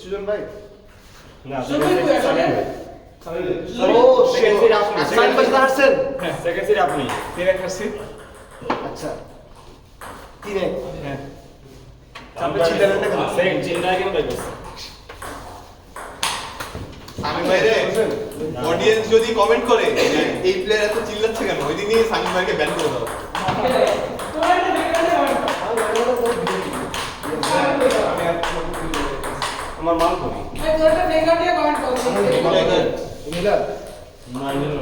সুজন ভাই না সুজন ভাই কই আসলে? ও সেকেন্ড আপনি সাইন পাশে আসছেন হ্যাঁ সেকেন্ড সিট আপনি তেরা খাসি আচ্ছা তিনে হ্যাঁ চাপে ছিলেন না কেন সেকেন্ড চিন্তা কেন পাইতেছে সামিম ভাই রে অডিয়েন্স যদি কমেন্ট করে যে এই প্লেয়ার এত চিল্লাচ্ছে কেন ওই দিনই সামিম ভাইকে ব্যান করে দাও আমার মাল করি মিলাদ না নিল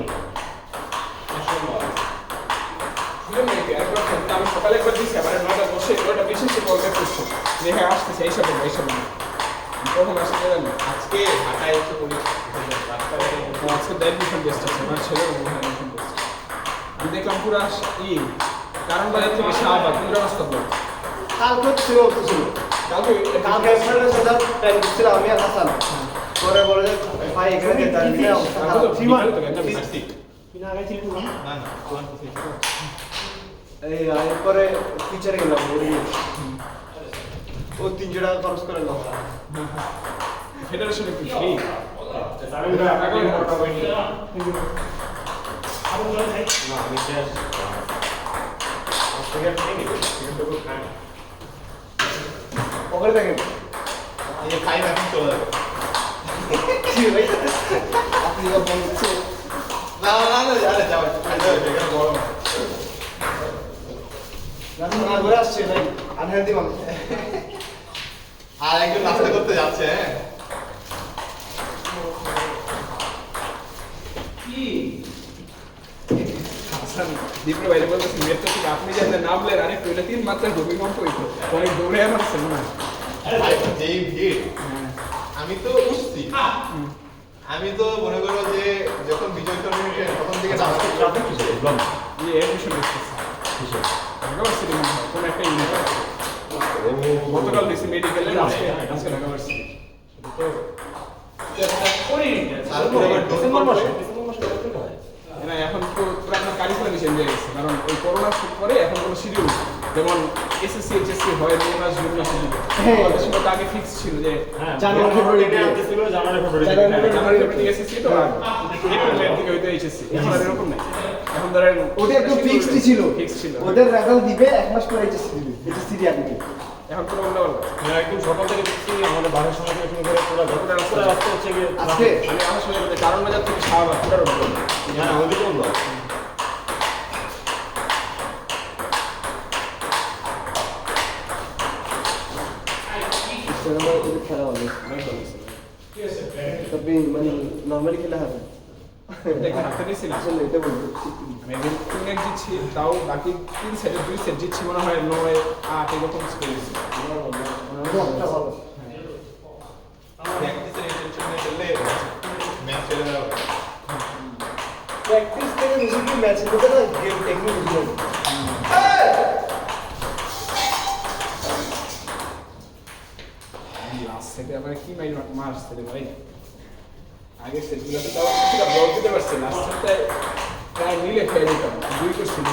আমি সকালে একবার দিচ্ছি আবার 9টা 10 বিশেষ বলতে করছি যে হ্যাঁ আসতেছে এইসব প্রথম আসতে জানি আজকে ঢাকায় এসে পড়ি আজকে ডেডমিশন বেস্ট আছে আমার ছেলে ডেডমিশন বেস্ট আমি দেখলাম পুরো কারণ বাজার থেকে শাহবাগ পুরো রাস্তা ব্লক কালকে ছিল কালকে কালকে ফ্রেন্ডের সাথে প্ল্যান করছিলাম আমি আর হাসান পরে বলে যে ভাই এখানে যেতে আর নিয়ে ফিমান কিনা আগে ছিল না না না কোন কিছু এই এরপরে টিচারে গেলাম ও 300 টাকা খরচ করে নাও ফেডারেশনে কি ফ্রি সামিম ভাই আপনাকে মোটা বই নিয়ে না আমি শেষ আজকে আপনি নিবেন কিন্তু তো খাই না পকেটে দেখেন এই যে ফাইভ এখন চলে যাবে কি ভাই আপনি যা বলছেন না না না আরে যাও এখানে গরম না ঘুরে আসছে ভাই আনহেলদি মানুষ আর একজন নাস্তা করতে যাচ্ছে হ্যাঁ দীপ্র বাইরে বলতেছি মেট্রো থেকে আপনি যে নামলেন আরে টয়লেট 3 মাত্র ভূমিকম্প হইতো অনেক দৌড়ে আমারছেন না ভাই যেই ভিড় আমি তো উঠছি আমি তো মনে করো যে যখন বিজয় টুর্নামেন্টে প্রথম দিকে নামছি আপনি কি বলবেন এই এডমিশন করতেছি ঢাকা ভার্সিটি মনে হয় কোন একটা ইউনিভার্সিটি গতকাল দিছি মেডিকেলে আজকে ঢাকা ভার্সিটি তারপরে আবার ডিসেম্বর মাসে করতে হয় না এখন তো পুরো আপনার কারিকুলাম চেঞ্জ হয়ে গেছে কারণ ওই করোনার পরে এখন কোনো শিডিউল যেমন এসএসসি এইচএসসি হয় মে মাস জুন মাসে আমাদের সময় তো আগে ফিক্স ছিল যে হ্যাঁ জানুয়ারি ফেব্রুয়ারি আনতে ছিল জানুয়ারি ফেব্রুয়ারি জানুয়ারি ফেব্রুয়ারি এসএসসি তো এপ্রিলের দিকে হয়তো এইচএসসি এখন আর এরকম নাই এখন ধরেন ওটা একটু ফিক্সড ছিল ফিক্স ছিল ওদের রেজাল্ট দিবে এক মাস পরে এইচএসসি দিবে এইচএসসি দিয়ে দিবে এখন পুরো অন্য বলা আমরা একদম সকাল থেকে দেখছি আমাদের বাড়ির সময় থেকে শুরু করে পুরো রাস্তা হচ্ছে গিয়ে আজকে আমি আমার সময় কারণ বাজার থেকে শাহবাগ পুরো রোড হ্যাঁ ওইদিকে বলবো সিনেমা খেলা হবে তবে মানে নরমালি খেলা হবে হাতে নিয়েছি না আসলে এটা বলবো আমি একদিন 3 জিতছি তাও বাকি 3 সেটে 2 সেট জিতছি মনে হয় 9-8 এরকম স্কোর হয়েছে ভালো প্র্যাকটিসের ইন্টেনশন নিয়ে চললে ম্যাচ চলে যাবে প্র্যাকটিস থেকে বেশি কি ম্যাচ খেলতে না গেম টেকনিক বুঝে লাস্ট সেটে আবার কি মারছে রে ভাই আগে সেটগুলোতে তাও কিছুটা ব্লক দিতে পারছে লাস্ট সেটটায় প্রায় মিলে খেয়ে দিতাম 2 করছিল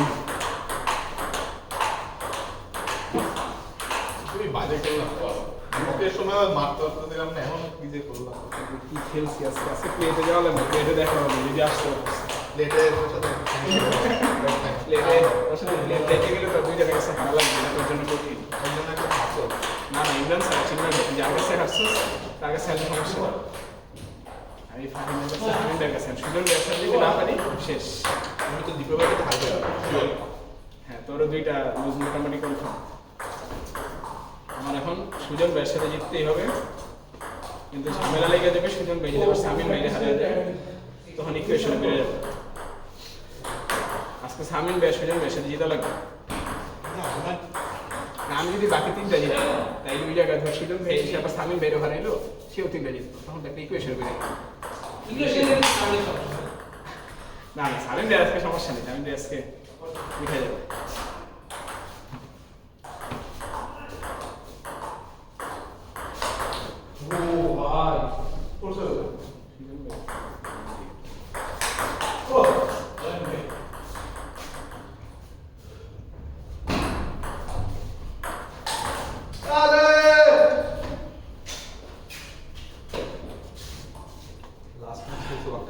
খুবই বাজে খেললাম মুখের সময় মারতে মারতে দিলাম না এমন কি যে করলাম কি খেলছি আজকে প্লেটে যাওয়া লাগবে প্লেটে দেখা হবে যদি আসতে পারছে লেটে সাথে প্লেটে গেলে তো 2 জায়গায় কাছে ভালো লাগবে না তোর জন্য কঠিন ওই জন্য একটা ভাবছো না না ইমরান স্যার চিন্তা করছি যার কাছে হারছিস তার কাছে হারলে সমস্যা না আমি ফাহিমের কাছে ফাহিমের কাছে সুজন ব্যবসা যদি না পারি শেষ আমি তো দীপাবলিতে হারবে হ্যাঁ তোরও 2টা লুজ মোটামুটি কনফার্ম আমার এখন সুজন ব্যবসার সাথে জিততেই হবে কিন্তু ঝামেলা লেগে যাবে সুজন বেজে যাবে সামিন বাইরে হারিয়ে যাবে তখন ইকুয়েশন বেড়ে যাবে আজকে সামিন সুজন ব্যবসার সাথে জিতা লাগবে আমি যদি বাকি 3টা জিতি তাই 2 জায়গায় ধর সুজন ভাই এসে আবার সামিন বাইরে হারাইলো সেও 3টা জিততো তখন একটা ইকুয়েশন বেড়ে যাবে না না সামিন ভাই আজকে সমস্যা নেই সামিন ভাই আজকে উঠে যাবে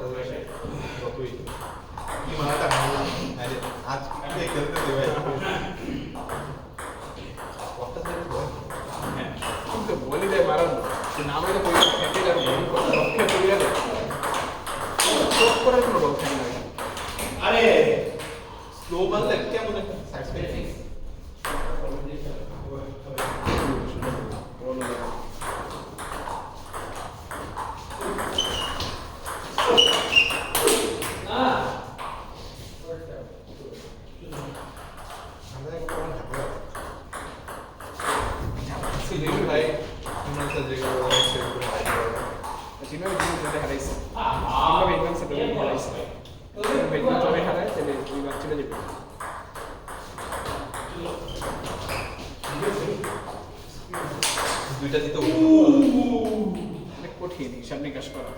যতই কি মারাটা ভাঙলাম আরে আজ কে খেলতে দেবে কতটা ধরে বল হ্যাঁ কিন্তু বলি দেয় মারান যে নামে তো পয়সা খেতে যাবে বলি পক্ষে পড়ে যাবে চোখ করে কোনো বল খেলে না আরে স্লো বললে কেমন একটা স্যাটিসফ্যাকশন ভাই আমরা তো যেগুলো সেগুলো জিনার জিনিস হারাইছে আমরা বেঙ্গল সে বেঙ্গল হারাইছে বেঙ্গল চলে হারায় চলে ওই বার চলে যাবে দুইটা দিতে অনেক কঠিন হিসাব নিকাশ করা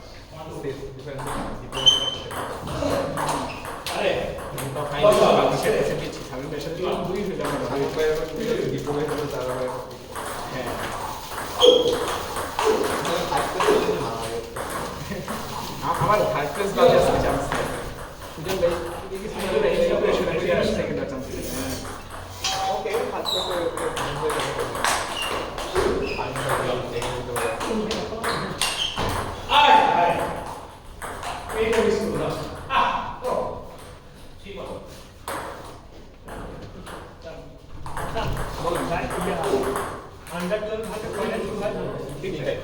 আরে বাংলাদেশের এসে দিচ্ছি স্বামী পেশাতে দুই হয়ে যাবে হ্যাঁ আমার থার্ড প্লেস বাজে আছে চান্স সুজন ভাই দেখি সুজন ভাই এই অপারেশন করে আসছে সেকেন্ড চান্স ওকে ফার্স্ট ক্লাসে এইটা বিস্কুট দাও ঠিক আছে বলুন ভাই আন্ডারগ্রাউন্ড ভাবে পয়েন্ট ভাই ঠিক আছে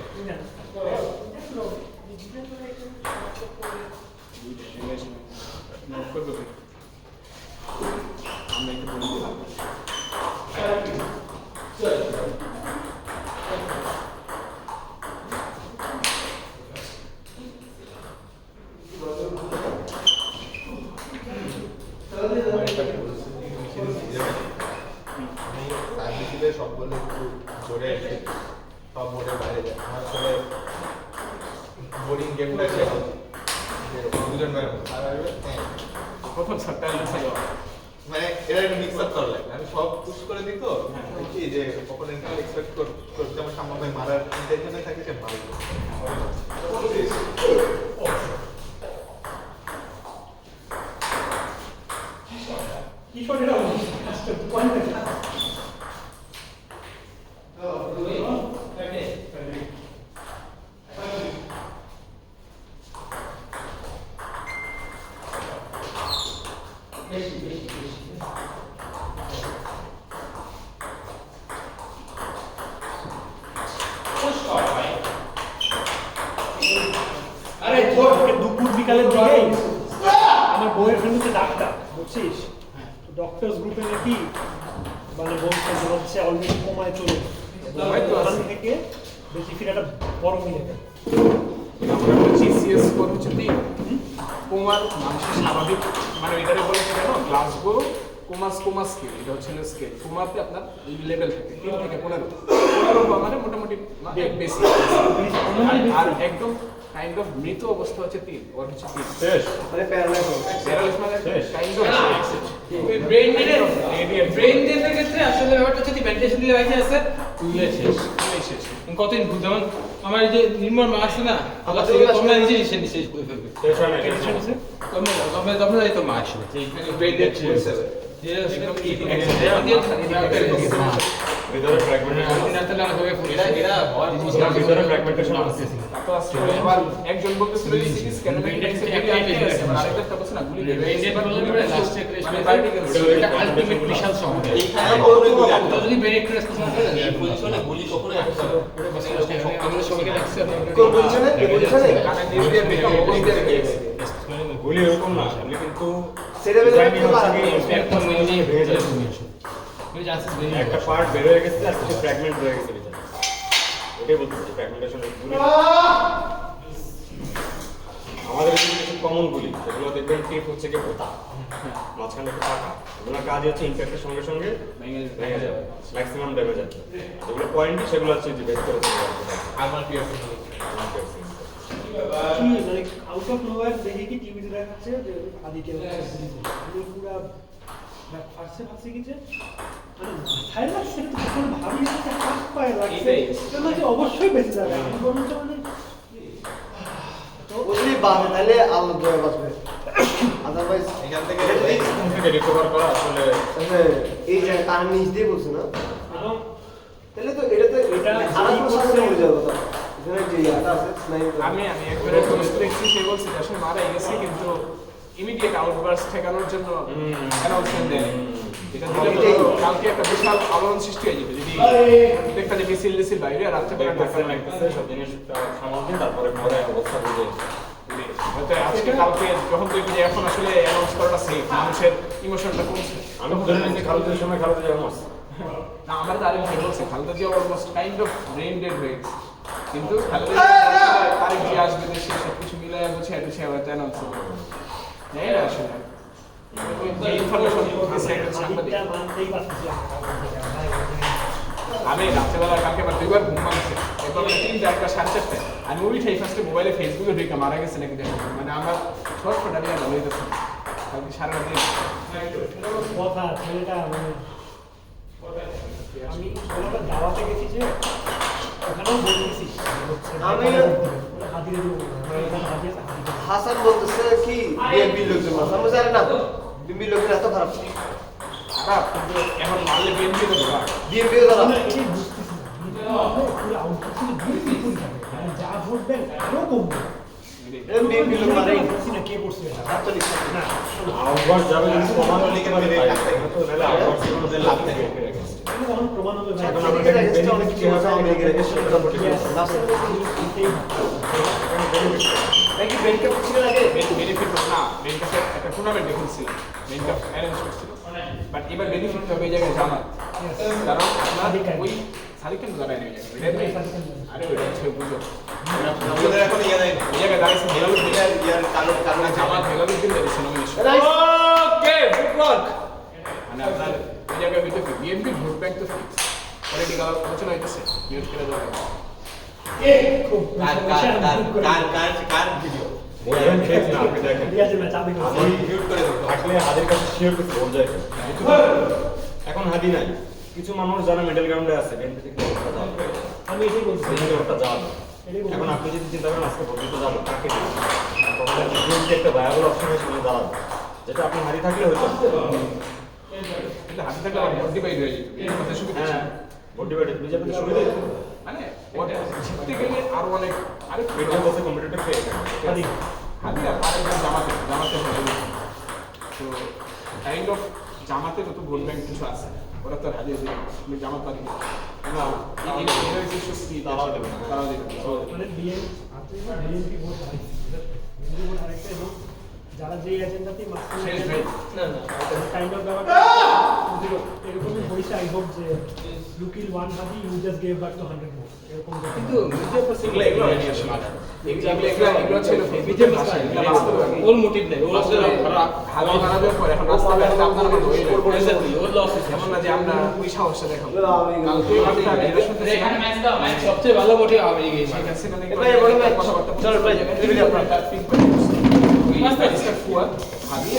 নোট করবে আমরা একটু বলি দিলাম সব বলে একটু জোরে সব বোর্ডের বাইরে যায় আমার আসলে বোর্ডিং গেমটা দুজন প্রথম সাপ্তাহে ছিল মানে এরা একটু মিক্স আপ করা লাগে আমি সব পুশ করে দিই তো কি যে অপোনেন্ট এক্সপেক্ট করতে আমার সামনে ভাই মারার ইন্টেনশনে থাকে সে মারবে কি করে দাও আজকে পয়েন্ট আরে দুপুর বিকালের দিকেই আমার বউয়ের ফ্রেন্ড হচ্ছে ডাক্তার বুঝছিস ডক্টরস গ্রুপে নাকি মানে বলছে যে হচ্ছে অলরেডি কমায় চলে ওখান থেকে বেশি ফিরে একটা বড় মিলে যায় আমরা বলছি সিএস স্কোর হচ্ছে 3 কোমার মানুষের স্বাভাবিক মানে এটারে বলেছে কেন গ্লাসগো কোমা স্কেল এটা হচ্ছে স্কেল কোমাতে আপনার লেভেল থাকে 3 থেকে 15 মানে মোটামুটি বেশি আর একদম কাইন্ড অফ মৃত অবস্থা হচ্ছে 3 ওর হচ্ছে 3 শেষ মানে প্যারালাইজ হবে প্যারালাইজ মানে কাইন্ড অফ ব্রেন ডেথের ক্ষেত্রে আসলে ব্যাপারটা হচ্ছে মেডিটেশন দিলে হয়েছে আছে শেষ কতদিন যেমন আমার এই যে নির্মল মা আসে না আবার তোমরা নিজে শেষ করে ফেলবে তোমরা তো মা আসে ব্রেন ডেথ ভিতরে ফ্র্যাগমেন্টেশন আছে একজন বলতেছিল যে সিরিজ কেন আরেকটা বলছে না গুলি এটা আলটিমেট বিশাল সমস্যা যদি ব্রেন ক্র্যাশ করে এই পজিশনে গুলি কখনো আমরা সবাইকে দেখছি কোন পজিশনে এই পজিশনে কানে দিয়ে বেকা অবস্থা রেখেছে গুলি এরকম না আসলে কিন্তু সেটা বের করতে একটা পার্ট বের হয়ে গেছে আর কিছু ফ্র্যাগমেন্ট রয়ে গেছে ভিতরে ওটাই বলতেছি ফ্র্যাগমেন্টেশন গুলি আমাদের কিছু কমন গুলি সেগুলো দেখবেন টিপ হচ্ছে কি পোতা মাঝখানে একটু পাকা এগুলোর কাজ হচ্ছে ইম্প্যাক্টের সঙ্গে সঙ্গে ভেঙে যাবে ম্যাক্সিমাম ড্যামেজ আছে যেগুলো পয়েন্ট সেগুলো হচ্ছে যে বেস করে আমার পিয়ারসিং কি মানে আউট অফ নোওয়্যার দেখে কি টিভিতে দেখাচ্ছে যে আদিকে পুরো ফার্স্টে ভাবছি কি যে মানে মাথায় লাগছে তো কখনো ভাবি না যে হাত পায়ে লাগছে তাহলে যে অবশ্যই বেঁচে যাবে আমি বলতে মানে ওই বাঁচে তাহলে আল্লাহ জয় বাঁচবে, আদারওয়াইজ এখান থেকে থেকে রিকভার করা আসলে এই যে কান নিচ দিয়ে বলছে না, এবং তাহলে তো এটা তো এটা আলাদা কোনো শাস্তি হয়ে যাবে কথা, এখানে যে ইয়াটা আছে স্নাইপার আমি একবারে পোস্ট দেখছি, সে বলছে যে আসলে মারা গেছে কিন্তু ইমিডিয়েট আউটবার্স ঠেকানোর জন্য অ্যানাউন্সমেন্ট দেয়। এটা দিলে তো কালকে একটা বিশাল আলোড়ন সৃষ্টি হয়ে যেত যদি দেখা যায় মিছিল মিছিল বাইরে রাত্রেবেলা ঢাকা লাগতেছে সব জিনিস সামাল দিয়ে তারপরে পরে অবস্থা বুঝে হয়তো আজকে কালকে যখন দেখবি যে এখন আসলে অ্যানাউন্স করাটা সেফ, মানুষের ইমোশনটা কমছে। আমি ধরে নিই যে খালেদার সময় খালেদা জিয়া মারছে। না আমার তো আরেক ভাই বলছে Khaleda Zia almost kind of brain dead হয়ে গেছে, কিন্তু খালেদা জিয়া তারিখ দিয়ে আসবে দেশে সব কিছু মিলায় গুছিয়ে গুছিয়ে হয়তো অ্যানাউন্স করবে। জানি না আসলে ওই যে ইনফরমেশন দিচ্ছে একটা সাংবাদিক। এটা মানতেই পারছি আমি রাত্রেবেলা কালকে আবার দুইবার ঘুম ভাঙছে, এরপর মানে 3টা 1টা 4:30টায় আমি উঠেই ফার্স্টে মোবাইলে ফেসবুকে ঢুকে মারা গেছে নাকি দেখো, মানে আমার ছটফট আমি আর ভালো হইতেছে না। কালকে সারা রাত কথা ছেলেটা মানে আমি ওনাকে দাওয়াতে গেছি যে ওখানেও বলতেছি হাতিয়ে দেবো হাতিয়ে হাসান বলতেছে কি বিএনপি লোকজন হাসান বলছে আরে না বিএনপি লোকজন এত খারাপ, খারাপ, কিন্তু এখন মারলে বিএনপি তো ধরা। বিএনপি তো খারাপ, যা ভোট দেন আরো কমবে বিএনপি লোক মারেই কে করছে এটা ছাত্রলীগ না আউটবার্স যাবে কিন্তু প্রমাণ হলে লিখে কিন্তু দিলে পাই। লাগবে। তো নাহলে আউটবার্স এর মধ্যে লাভ থাকে। তখন প্রমাণ হবে ভাই এখন আমাদের ছাত্রলীগের অনেক কিছু আছে, আওয়ামী লীগের এগেস্টে কথা বলতে Yes. নাকি বেনকে ছিল আগে বেনিফিট না, বেনকাপের একটা টুর্নামেন্ট দেখেছিল, বেনকাপ অ্যারেঞ্জ করছিল, বাট এবার বেনিফিট হবে এই জায়গায় জামাত, কারণ আপনার ওই সাদিক কেন দাঁড়ায় নেই জায়গায়, আরে ওইটা হচ্ছে বুঝো আমাদের এখন ইয়ে দেয় এই জায়গায় দাঁড়াইছে হেলালুদ্দিন, ইয়ার কারণে জামাত হেলালুদ্দিন দাঁড়িয়েছে নমিনেশন। ওকে গুড ওয়ার্ক, মানে আপনার এই জায়গায় হইতে কি বিএনপি ভোট ব্যাংক তো ফিক্স অলরেডি আলোচনা হইতেছে নিউজ করে দেওয়া কার ভিডিও বলবেন ঠিক না আপনি দেখেন। আমি মিউট করে দেবো থাকলে হাদের কাছে শেয়ার করতে ভোট যায়। এখন হাদি নাই। কিছু মানুষ যারা মিডল গ্রাউন্ডে আছে বিএনপি থেকে ভোটটা যাবে। আমি এটাই বলছি সেই থেকে ভোটটা যাবে। এখন আপনি যদি চিন্তা করেন আজকে ভোট দিতে যাবো কাকে দিবেন? তখন বিএনপি একটা ভায়াবল অপশন হিসেবে দাঁড়াবে, যেটা আপনি হারি থাকলে হয়তো কিন্তু হাতে থাকলে আমার ভোট ডিভাইড হয়ে যেত, এই কথা সুবিধা ছিল। হ্যাঁ ভোট ডিভাইড বিজেপিতে সুবিধা হতো। মানে ওটা জিততে গেলে আরো অনেক আরেক বিজেপি বলতে কম্পিটিটিভ পেয়ে হাদি হাতে আরেকজন জামাতে ভোট দিবে। তো কাইন্ড অফ জামাতে যত ভোট ব্যাংক কিছু আছে ওরা তো হারিয়ে দেবে, তুমি জামাত পারি না তারাও দেবে না। তারাও দেবে না। So, মানে বিএনপি ভোট হারাইছে বিএনপি ভোট হারাইছে এবং যারা যে এজেন্ডাতে শেষ ভাই কাইন্ড অফ ব্যাপারটা এরকমই হয়েছে। আই হোপ যে লুকিল ওয়ান হাদি you just gave back to 100 vote এরকম কিন্তু এগুলো নিয়ে আসে মাথা। এগুলো ছিল বিজেপি ভাষা, এগুলো বাস্তবে ওর মোটিভ নেই, ওর আসলে হাতে মারানোর পর এখন রাস্তায় বেরোতে আপনার আমার ভয় লাগে। exactly, ওর লস হয়েছে। এমন না যে আমরা ওই সাহসটা দেখাবো। কালকে একটা এটা শুনতেছি এখানে ম্যাচ দাও, ম্যাচ সবচেয়ে ভালো মোটিভ আওয়ামী লীগের শেখ হাসিনা নাকি ভাই, বড় ভাই, কথাবার্তা চলো ভাই, বলতে টেবিলে আপনার। ওই ব্যারিস্টার ফুয়াদ হাদি